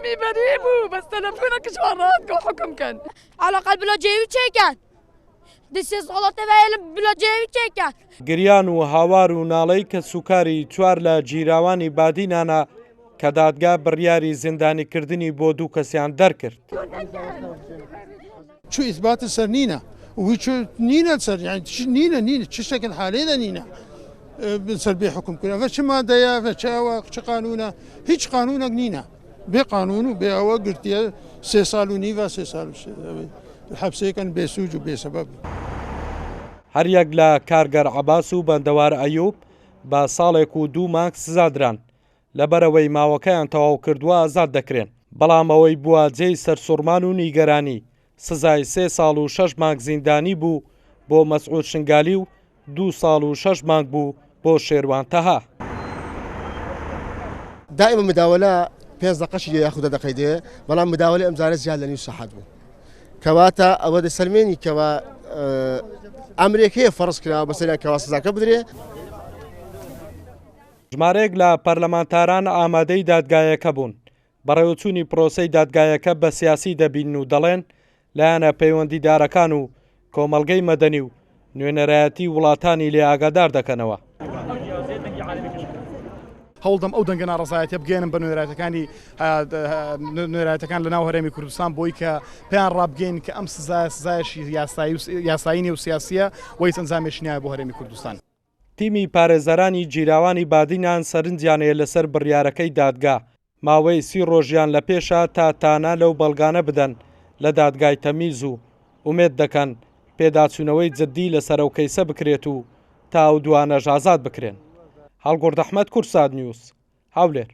عمي بريبو بس تلفونك شواراتك وحكم كان على قلب بلا جيوي تشيكان دسي صلاة تبايل بلا جيوي تشيكان گریان و هاوار و ناڵەی کە سوکاری چوار لە جیراوانی بادینانە کە دادگا بڕیاری زیندانیکردنی بۆ دوو کەسیان دەرکرد. چو ئیثبات سەر نینە وی نینە سەر نینە چ شەکل حالێدا نینە سەر بێ حکومکردن چ مادەیە چاوە چ قانونە هیچ قانونێک نینە بێ قانون و بێ ئەوە گرتیە 3 ساڵ و نیڤ 3 ساڵ حەبسەکەن بێسوود و بێسەبەب. هەریەک لە کارگەر عەباس و بەندەوار ئەیوب بە ساڵێک و 2 مانگ سزادران لەبەرەوەی ماوەکەیان تەواو کردووە ئازاد دەکرێن، بەڵام ئەوەی بووە جێی سەرسوڕمان و نیگەرانی سزای 3 ساڵ و 6 مانگ زیندانی بوو بۆ مەسعود شنگالی و 2 ساڵ و 6 مانگ بوو بۆ شێروان تەها. دائما مداولە 5 دقەشی یاخودە دەقەیدێ، بەڵام مداولە ئەمجارە زیاد لە نیو سەعات بوو کەواتە ئەوە دەسەلمێنی کەوە ئەمرێک هەیە فەرز کراوە بەسەریان کەوا سزاکە بدرێ. ژمارەیەک لە پەرلەمانتاران ئامادەی دادگایەکە بوون. بەڕێوەچوونی پرۆسەی دادگایەکە بە سیاسی دەبین و دەڵێن لایەنە پەیوەندیدارەکان و کۆمەڵگەی مەدەنی و نوێنەرایەتی وڵاتانی لێ ئاگادار دەکەنەوە. هەوڵدەم ئەو دەنگە ناڕزایەتە بگەێنم بە نوێنەرایەتەکان لە ناو هەرێمی کوردستان بۆی کە پێیان ڕابگەین کە ئەم سزایشی یاسایی و سیاسیە وەی ئەنجامێکی نیایە بۆ هەرێمی کوردستان. تیمی پارێزەرانی جیراوانی بادینان سەرنجیانەیە لەسەر بڕیارەکەی دادگا. ماوەی 30 ڕۆژیان لە پێشە تا تانە لەو بەڵگانە بدەن لە دادگای تەمیز و ئومێد دەکەن پێداچوونەوەی جددی لەسەر ئەو کەیسە بکرێت و تا ئەو دوانەش ئازاد بکرێن. هەڵگورد ئەحمەد، کورسات نیوز، هەولێر.